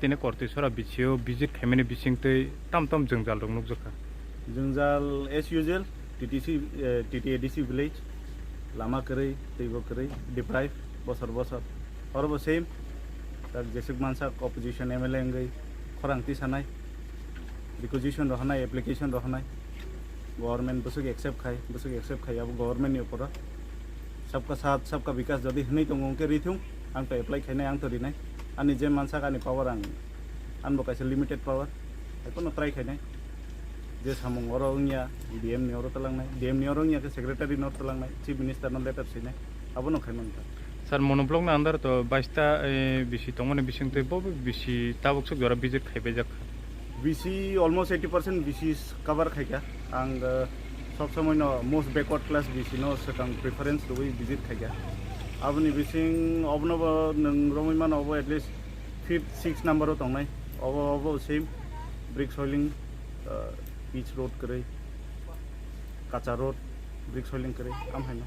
tene korte sora bichio visit khaimene bisingte tam jongjal dong nukjaka jongjal as usual TTADC village lama kwrwng teibo kwrwng deprive bosor orbo same tak jesik mansak opposition MLA ngai khorang ti sanai requisition rohanai application rohanai government busuk accept khai अब government ni upor सबका साथ सबका विकास जदि हनै तो ngongke rithung ang to apply khainai ang to rinai ani je mansak ani power ang anbo kaisa limited power ekono try khainai je samung orongnya DM ni oro talangnai DM ni orongnya ke secretary note talangnai chief minister no letter sinai abono khaimang ta sir monoblog na andar to 22 ta bisi tongone bisingte bob bisi tabuk sok jora visit khaibejak BC almost 80% BC is cover khaika ang सब समय no most backward class BC no second preference to visit khaika abni bising obno nang romai man obo at least 5th 6th number o tongnai obo same brick soiling pitch road kare kacha road brick soiling kare am haino